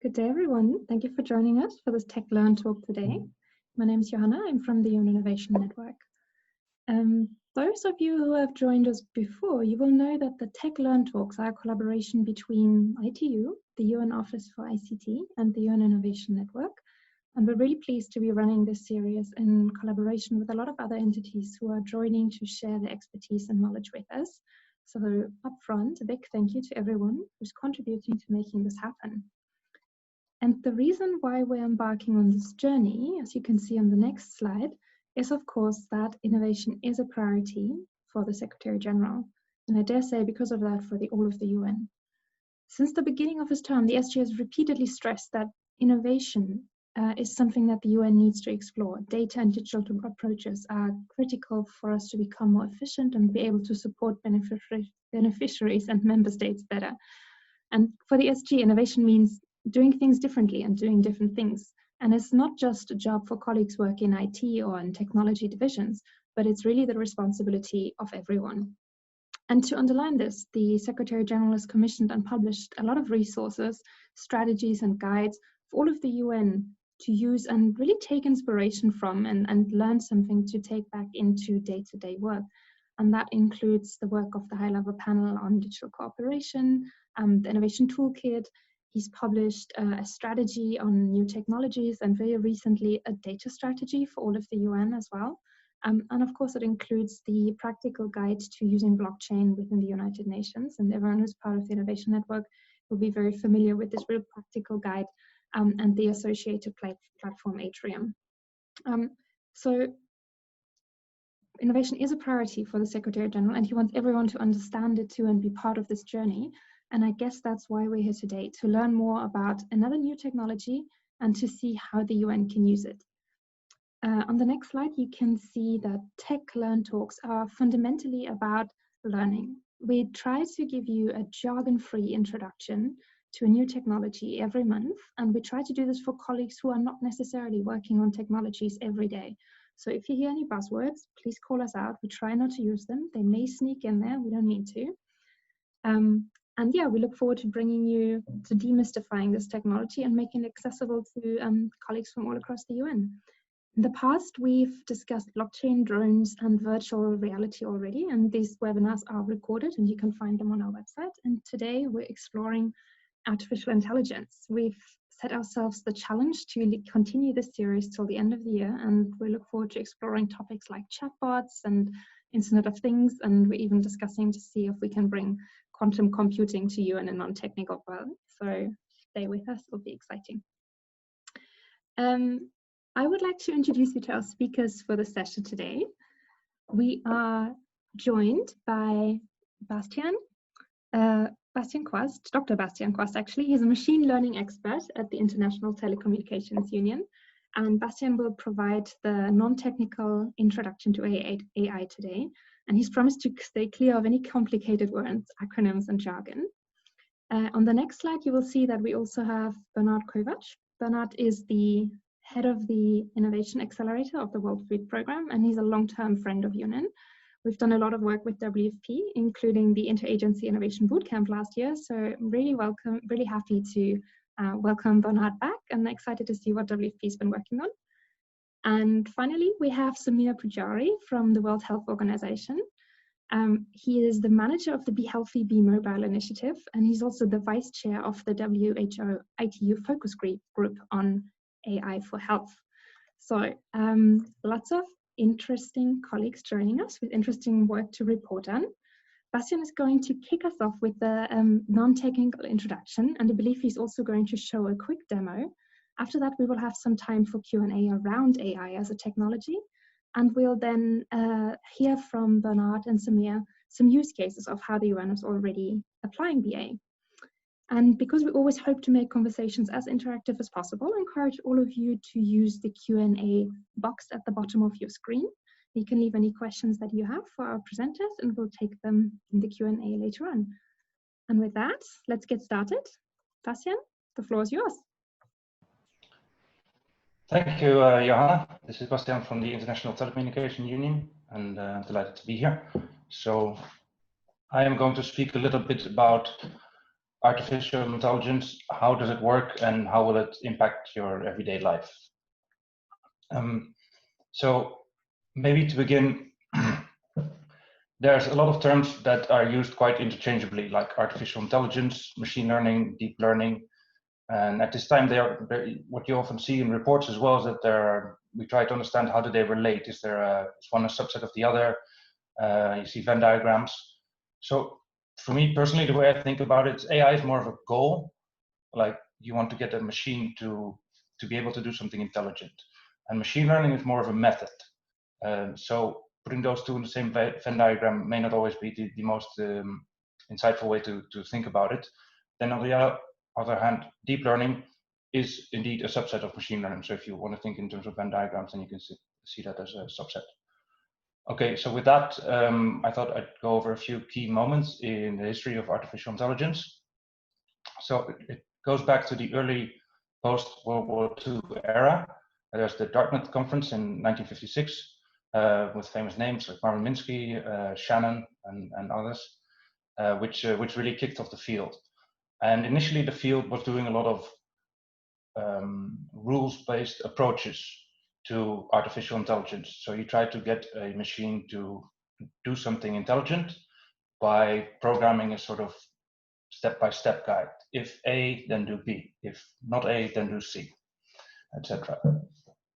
Good day, everyone. Thank you for joining us for this TechLearnTalk today. My name is Johanna. I'm from the UN Innovation Network. Those of you who have joined us before, you will know that the TechLearnTalks are a collaboration between ITU, the UN Office for ICT, and the UN Innovation Network. And we're really pleased to be running this series in collaboration with a lot of other entities who are joining to share their expertise and knowledge with us. So upfront, a big thank you to everyone who's contributing to making this happen. And the reason why we're embarking on this journey, as you can see on the next slide, is of course that innovation is a priority for the Secretary General. And I dare say because of that for all of the UN. Since the beginning of his term, the SG has repeatedly stressed that innovation is something that the UN needs to explore. Data and digital approaches are critical for us to become more efficient and be able to support beneficiaries and member states better. And for the SG, innovation means doing things differently and doing different things. And it's not just a job for colleagues working in IT or in technology divisions, but it's really the responsibility of everyone. And to underline this, the Secretary General has commissioned and published a lot of resources, strategies and guides for all of the UN to use and really take inspiration from and learn something to take back into day-to-day work. And that includes the work of the high-level panel on digital cooperation, the innovation toolkit. He's published a strategy on new technologies and very recently a data strategy for all of the UN as well. And of course, it includes the practical guide to using blockchain within the United Nations. And everyone who's part of the Innovation Network will be very familiar with this real practical guide and the associated platform Atrium. So innovation is a priority for the Secretary General, and he wants everyone to understand it too and be part of this journey. And I guess that's why we're here today, to learn more about another new technology and to see how the UN can use it. On the next slide, you can see that TechLearnTalks are fundamentally about learning. We try to give you a jargon-free introduction to a new technology every month, and we try to do this for colleagues who are not necessarily working on technologies every day. So if you hear any buzzwords, please call us out. We try not to use them. They may sneak in there. We don't need to. And yeah, we look forward to bringing you to demystifying this technology and making it accessible to colleagues from all across the UN. In the past, we've discussed blockchain, drones, and virtual reality already, and these webinars are recorded and you can find them on our website. And today we're exploring artificial intelligence. We've set ourselves the challenge to continue this series till the end of the year, and we look forward to exploring topics like chatbots and Internet of Things, and we're even discussing to see if we can bring quantum computing to you in a non-technical world. So stay with us, it'll be exciting. I would like to introduce you to our speakers for the session today. We are joined by Bastian Quast, Dr. Bastian Quast actually. He's a machine learning expert at the International Telecommunications Union. And Bastian will provide the non-technical introduction to AI today. And he's promised to stay clear of any complicated words, acronyms, and jargon. On the next slide, you will see that we also have Bernard Kovac. Bernard is the head of the Innovation Accelerator of the World Food Programme, and he's a long-term friend of UNIN. We've done a lot of work with WFP, including the Interagency Innovation Bootcamp last year. So really happy to welcome Bernard back and excited to see what WFP's been working on. And finally, we have Samir Pujari from the World Health Organization. He is the manager of the Be Healthy, Be Mobile initiative, and he's also the vice chair of the WHO ITU focus group on AI for health. So lots of interesting colleagues joining us with interesting work to report on. Bastian is going to kick us off with the non-technical introduction, and I believe he's also going to show a quick demo. After that, we will have some time for Q&A around AI as a technology, and we'll then hear from Bernard and Samir some use cases of how the UN is already applying BA. And because we always hope to make conversations as interactive as possible, I encourage all of you to use the Q&A box at the bottom of your screen. You can leave any questions that you have for our presenters, and we'll take them in the Q&A later on. And with that, let's get started. Bastian, the floor is yours. Thank you, Johanna. This is Bastian from the International Telecommunication Union, and I'm delighted to be here. So I am going to speak a little bit about artificial intelligence, how does it work, and how will it impact your everyday life? So maybe to begin, there's a lot of terms that are used quite interchangeably, like artificial intelligence, machine learning, deep learning. And at this time, what you often see in reports as well is that we try to understand how do they relate. Is one a subset of the other? You see Venn diagrams. So for me personally, the way I think about it, AI is more of a goal. Like you want to get a machine to be able to do something intelligent. And machine learning is more of a method. So putting those two in the same Venn diagram may not always be the most insightful way to think about it. Then on the other hand, deep learning is indeed a subset of machine learning. So if you want to think in terms of Venn diagrams, then you can see that as a subset. Okay, so with that, I thought I'd go over a few key moments in the history of artificial intelligence. So it goes back to the early post-World War II era. There's the Dartmouth Conference in 1956 with famous names like Marvin Minsky, Shannon, and others, which really kicked off the field. And initially, the field was doing a lot of rules-based approaches to artificial intelligence. So you try to get a machine to do something intelligent by programming a sort of step-by-step guide. If A, then do B. If not A, then do C, etc.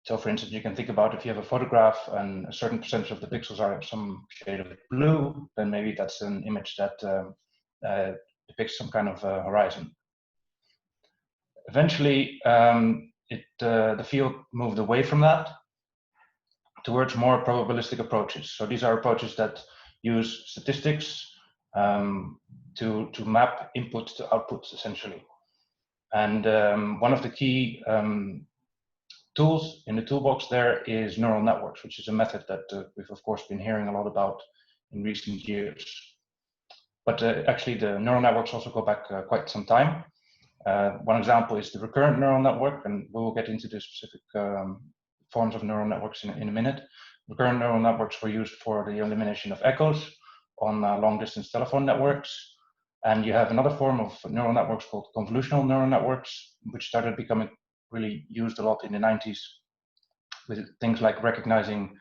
So for instance, you can think about if you have a photograph and a certain percentage of the pixels are some shade of blue, then maybe that's an image that depicts some kind of horizon. Eventually, the field moved away from that towards more probabilistic approaches. So these are approaches that use statistics to map input to outputs, essentially. And one of the key tools in the toolbox there is neural networks, which is a method that we've of course been hearing a lot about in recent years. But actually the neural networks also go back quite some time. One example is the recurrent neural network, and we will get into the specific forms of neural networks in a minute. Recurrent neural networks were used for the elimination of echoes on long-distance telephone networks. And you have another form of neural networks called convolutional neural networks, which started becoming really used a lot in the 90s with things like recognizing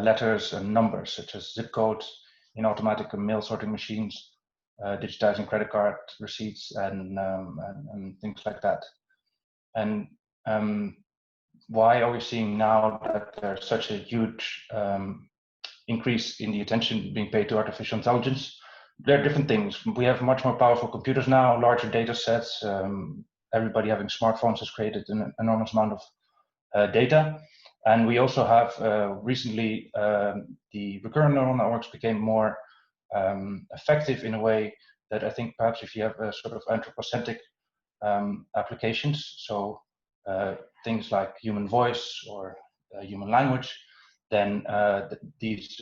letters and numbers, such as zip codes in automatic mail sorting machines, digitizing credit card receipts and things like that. And why are we seeing now that there's such a huge increase in the attention being paid to artificial intelligence? There are different things. We have much more powerful computers now, larger data sets. Everybody having smartphones has created an enormous amount of data. And we also have recently, the recurrent neural networks became more effective in a way that I think perhaps if you have a sort of anthropocentric applications, so things like human voice or human language, then these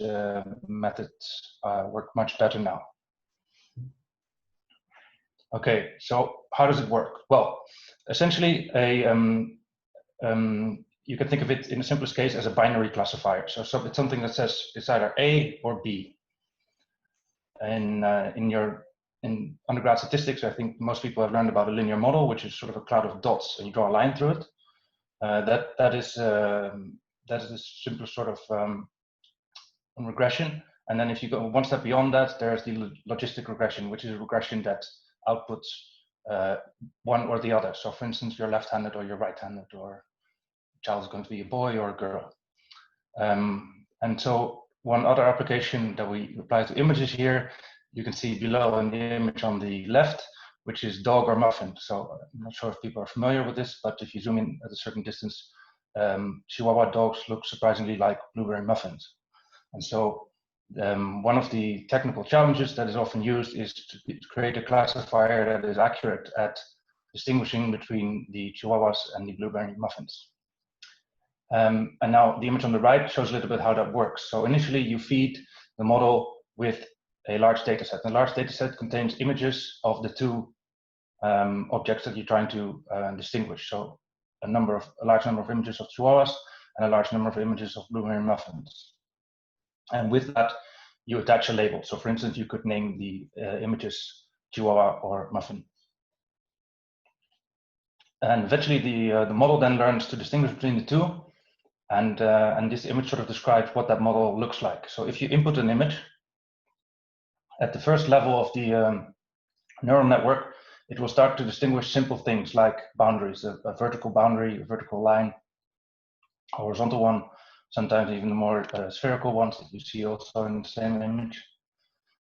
methods work much better now. Okay, so how does it work? Well, essentially, you can think of it in the simplest case as a binary classifier. So it's something that says it's either A or B. And in undergrad statistics, I think most people have learned about a linear model, which is sort of a cloud of dots, and you draw a line through it. That is the simplest sort of regression. And then if you go one step beyond that, there's the logistic regression, which is a regression that outputs one or the other. So for instance, you're left-handed or you're right-handed, or a child is going to be a boy or a girl. And so one other application that we apply to images here, you can see below in the image on the left, which is dog or muffin. So I'm not sure if people are familiar with this, but if you zoom in at a certain distance, Chihuahua dogs look surprisingly like blueberry muffins. And so one of the technical challenges that is often used is to create a classifier that is accurate at distinguishing between the Chihuahuas and the blueberry muffins. And now the image on the right shows a little bit how that works. So initially you feed the model with a large data set. The large data set contains images of the two objects that you're trying to distinguish. So a large number of images of Chihuahuas and a large number of images of blueberry muffins. And with that, you attach a label. So for instance, you could name the images Chihuahua or muffin. And eventually the model then learns to distinguish between the two, and this image sort of describes what that model looks like. So if you input an image, at the first level of the neural network, it will start to distinguish simple things like boundaries, a vertical boundary, a vertical line, a horizontal one, sometimes even the more spherical ones that you see also in the same image.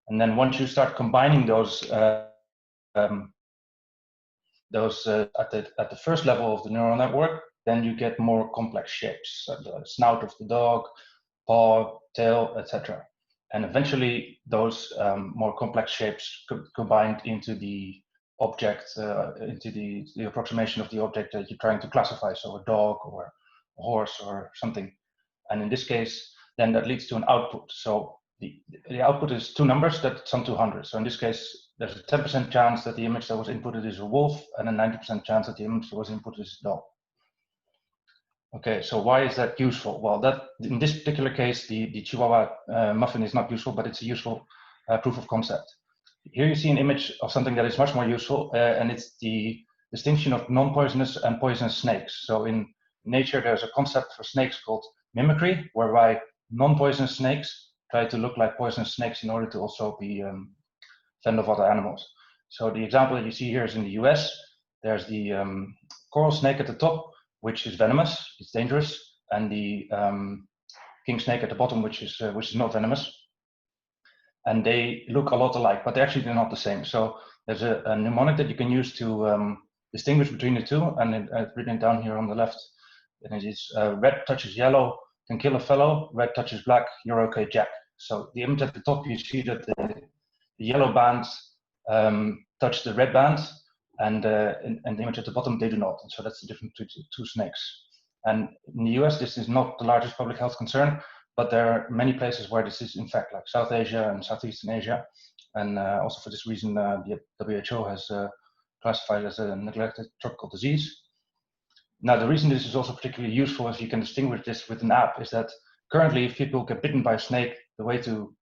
And then once you start combining those at the first level of the neural network, then you get more complex shapes, the snout of the dog, paw, tail, etc. And eventually those more complex shapes combined into the object, into the approximation of the object that you're trying to classify, so a dog or a horse or something. And in this case, then that leads to an output. So the output is two numbers that sum to 100. So in this case, there's a 10% chance that the image that was inputted is a wolf, and a 90% chance that the image that was inputted is a dog. Okay, so why is that useful? Well, that in this particular case, the Chihuahua muffin is not useful, but it's a useful proof of concept. Here you see an image of something that is much more useful, and it's the distinction of non-poisonous and poisonous snakes. So in nature, there's a concept for snakes called mimicry, whereby non-poisonous snakes try to look like poisonous snakes in order to also be fend off other animals. So the example that you see here is in the US. There's the coral snake at the top, which is venomous, it's dangerous, and the king snake at the bottom, which is not venomous. And they look a lot alike, but they're not the same. So there's a mnemonic that you can use to distinguish between the two, and I've written it down here on the left. And it is red touches yellow, can kill a fellow, red touches black, you're okay, Jack. So the image at the top, you see that the yellow bands touch the red bands, and the image at the bottom, they do not. And so that's the difference between two snakes. And in the US, this is not the largest public health concern, but there are many places where this is in fact, like South Asia and Southeastern Asia. And also for this reason, the WHO has classified it as a neglected tropical disease. Now, the reason this is also particularly useful, if you can distinguish this with an app, is that currently if people get bitten by a snake, the way to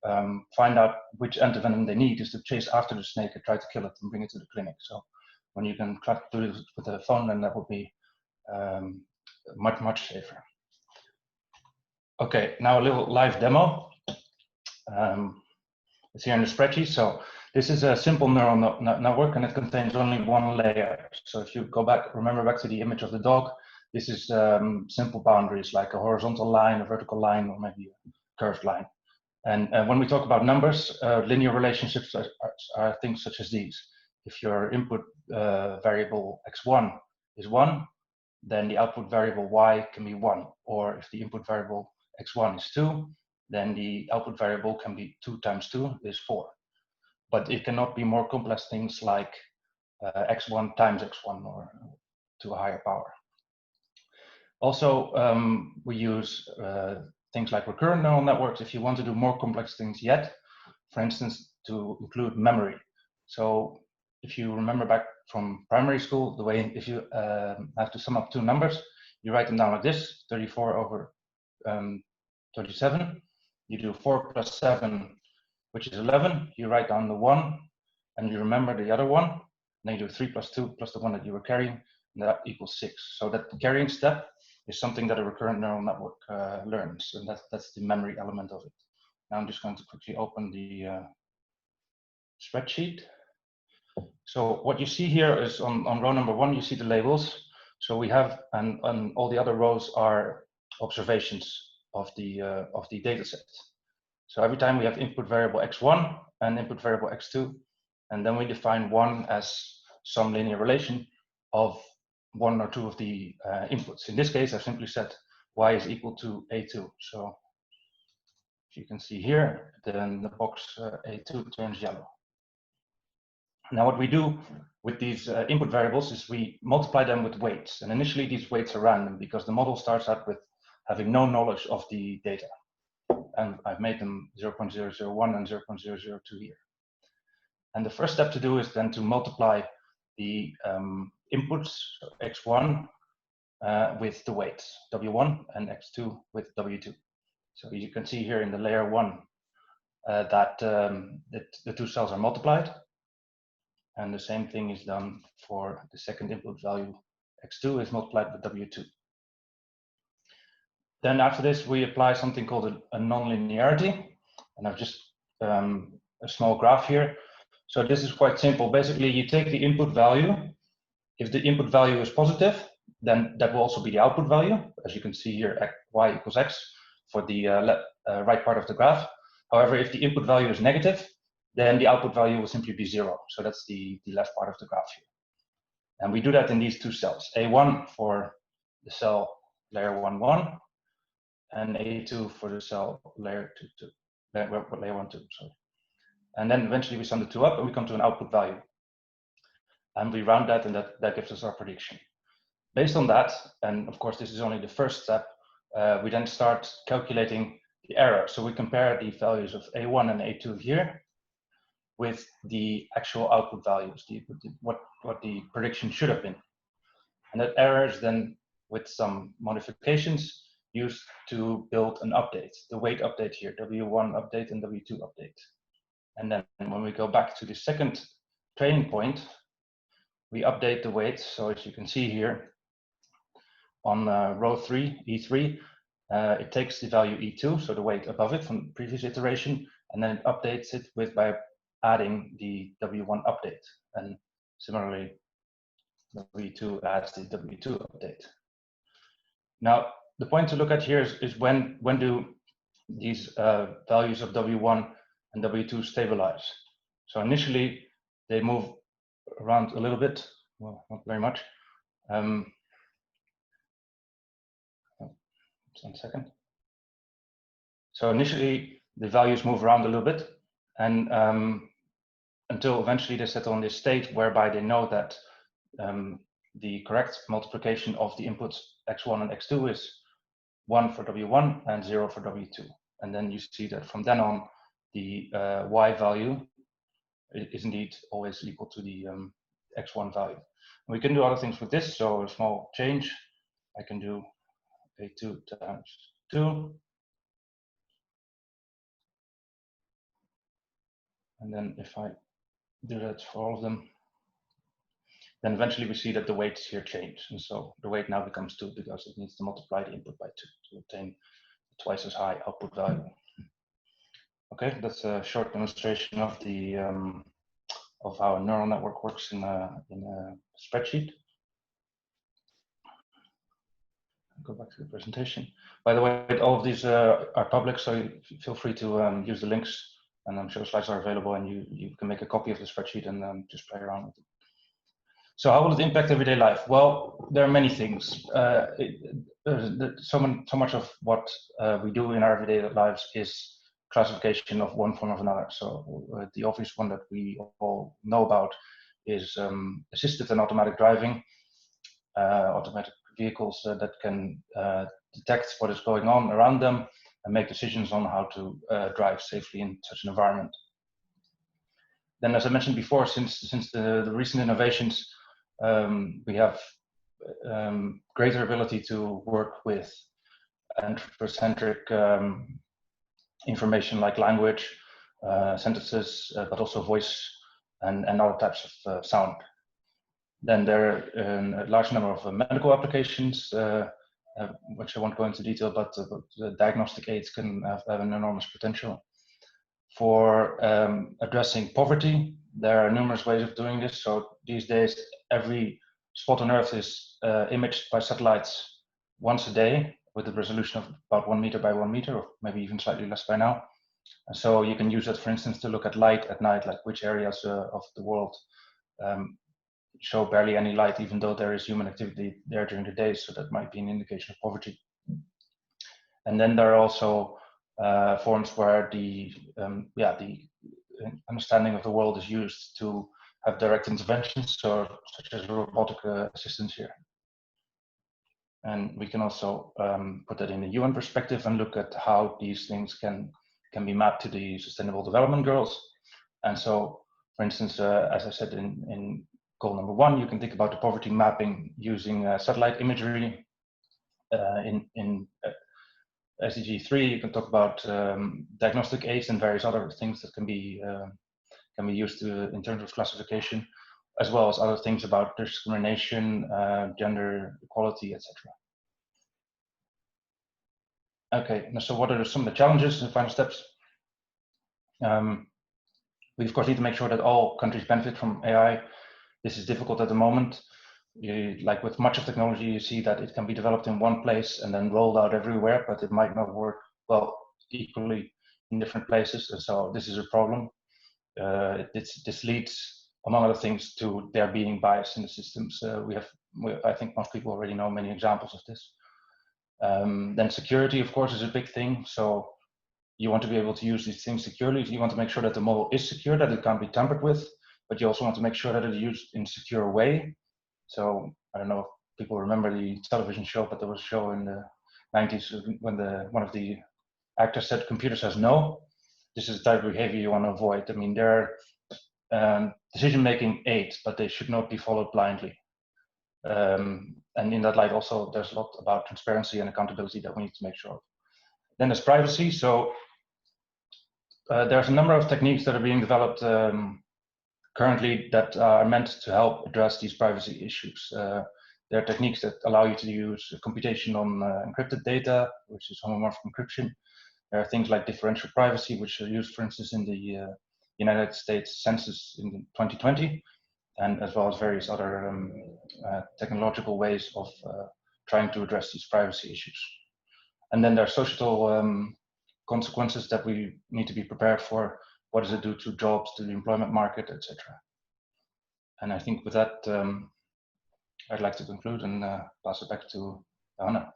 find out which antivenom they need is to chase after the snake and try to kill it and bring it to the clinic. So when you can do it with a phone, then that would be much, much safer. Okay, now a little live demo. It's here in the spreadsheet. So this is a simple neural network, and it contains only one layer. So if you go back, remember back to the image of the dog, this is simple boundaries like a horizontal line, a vertical line, or maybe a curved line. And when we talk about numbers, linear relationships are things such as these. If your input variable x1 is 1, then the output variable y can be 1. Or if the input variable x1 is 2, then the output variable can be 2 times 2 is 4. But it cannot be more complex things like x1 times x1 or to a higher power. Also, we use things like recurrent neural networks if you want to do more complex things yet, for instance, to include memory. So if you remember back from primary school, the way if you have to sum up two numbers, you write them down like this, 34 over 37. You do 4 plus 7, which is 11. You write down the 1, and you remember the other one. Then you do 3 plus 2 plus the one that you were carrying, and that equals 6. So that carrying step is something that a recurrent neural network learns, and that's the memory element of it. Now I'm just going to quickly open the spreadsheet. So what you see here is on row number 1, you see the labels. So we have, and all the other rows are observations of the data set. So every time we have input variable x1 and input variable x2, and then we define 1 as some linear relation of 1 or 2 of the inputs. In this case, I've simply said y is equal to a2. So if you can see here, then the box a2 turns yellow. Now what we do with these input variables is we multiply them with weights. And initially these weights are random because the model starts out with having no knowledge of the data. And I've made them 0.001 and 0.002 here. And the first step to do is then to multiply the inputs, so x1, with the weights, w1, and x2 with w2. So you can see here in the layer 1 that the two cells are multiplied. And the same thing is done for the second input value, x2 is multiplied by w2. Then after this, we apply something called a nonlinearity. And I've just a small graph here. So this is quite simple. Basically, you take the input value. If the input value is positive, then that will also be the output value. As you can see here, y equals x for the right part of the graph. However, if the input value is negative, then the output value will simply be 0. So that's the left part of the graph here. And we do that in these two cells, A1 for the cell layer 1, 1, and A2 for the cell layer 2, 2. Layer 1, 2, sorry. And then eventually we sum the two up and we come to an output value. And we round that, and that gives us our prediction. Based on that, and of course this is only the first step, we then start calculating the error. So we compare the values of A1 and A2 here with the actual output values, what the prediction should have been. And that error is then, with some modifications, used to build an update, the weight update here, W1 update and W2 update. And then when we go back to the second training point, we update the weights. So as you can see here, on row 3, E3, it takes the value E2, so the weight above it from the previous iteration, and then it updates it by adding the W1 update. And similarly, W2 adds the W2 update. Now, the point to look at here is when do these values of W1 and W2 stabilize? So initially, they move around a little bit, well, not very much. 1 second. So initially, the values move around a little bit, and until eventually they settle on this state whereby they know that the correct multiplication of the inputs x1 and x2 is 1 for W1 and 0 for W2. And then you see that from then on, the y value is indeed always equal to the x1 value. And we can do other things with this. So a small change, I can do A2 times 2. And then if I do that for all of them, then eventually we see that the weights here change. And so the weight now becomes 2 because it needs to multiply the input by 2 to obtain twice as high output value. Okay, that's a short demonstration of the of how a neural network works in a spreadsheet. Go back to the presentation. By the way, all of these are public, so you feel free to use the links, and I'm sure the slides are available, and you can make a copy of the spreadsheet and just play around with it. So how will it impact everyday life? Well, there are many things. So much of what we do in our everyday lives is classification of one form or another. So the obvious one that we all know about is assisted and automatic driving, automatic vehicles that can detect what is going on around them and make decisions on how to drive safely in such an environment. Then, as I mentioned before, since the recent innovations, we have greater ability to work with anthropocentric information like language, sentences, but also voice and other types of sound. Then there are a large number of medical applications, which I won't go into detail, but the diagnostic aids can have an enormous potential. For addressing poverty, there are numerous ways of doing this. So these days, every spot on Earth is imaged by satellites once a day with a resolution of about 1 meter by 1 meter, or maybe even slightly less by now. And so you can use that, for instance, to look at light at night, like which areas of the world show barely any light, even though there is human activity there during the day. So that might be an indication of poverty. And then there are also forms where the understanding of the world is used to have direct interventions, so such as robotic assistance here. And we can also put that in a UN perspective and look at how these things can be mapped to the Sustainable Development Goals. And so, for instance, as I said in goal number 1, you can think about the poverty mapping using satellite imagery. In SDG 3, you can talk about diagnostic aids and various other things that can be used in terms of classification. as well as other things about discrimination, gender equality, etc. Okay, so what are some of the challenges and final steps? We of course need to make sure that all countries benefit from AI. This is difficult at the moment. Like with much of technology, you see that it can be developed in one place and then rolled out everywhere, but it might not work well equally in different places. And so this is a problem. This leads, among other things, to there being bias in the systems. I think most people already know many examples of this. Then security, of course, is a big thing. So you want to be able to use these things securely. You want to make sure that the model is secure, that it can't be tampered with, but you also want to make sure that it is used in a secure way. So I don't know if people remember the television show, but there was a show in the 90s when one of the actors said, "Computer says no." This is the type of behavior you want to avoid. I mean, there are decision-making aids, but they should not be followed blindly. And in that light, also, there's a lot about transparency and accountability that we need to make sure of. Then there's privacy. So there's a number of techniques that are being developed currently that are meant to help address these privacy issues. There are techniques that allow you to use computation on encrypted data, which is homomorphic encryption. There are things like differential privacy, which are used, for instance, in the United States Census in 2020, and as well as various other technological ways of trying to address these privacy issues. And then there are societal consequences that we need to be prepared for. What does it do to jobs, to the employment market, etc. And I think with that, I'd like to conclude and pass it back to Anna.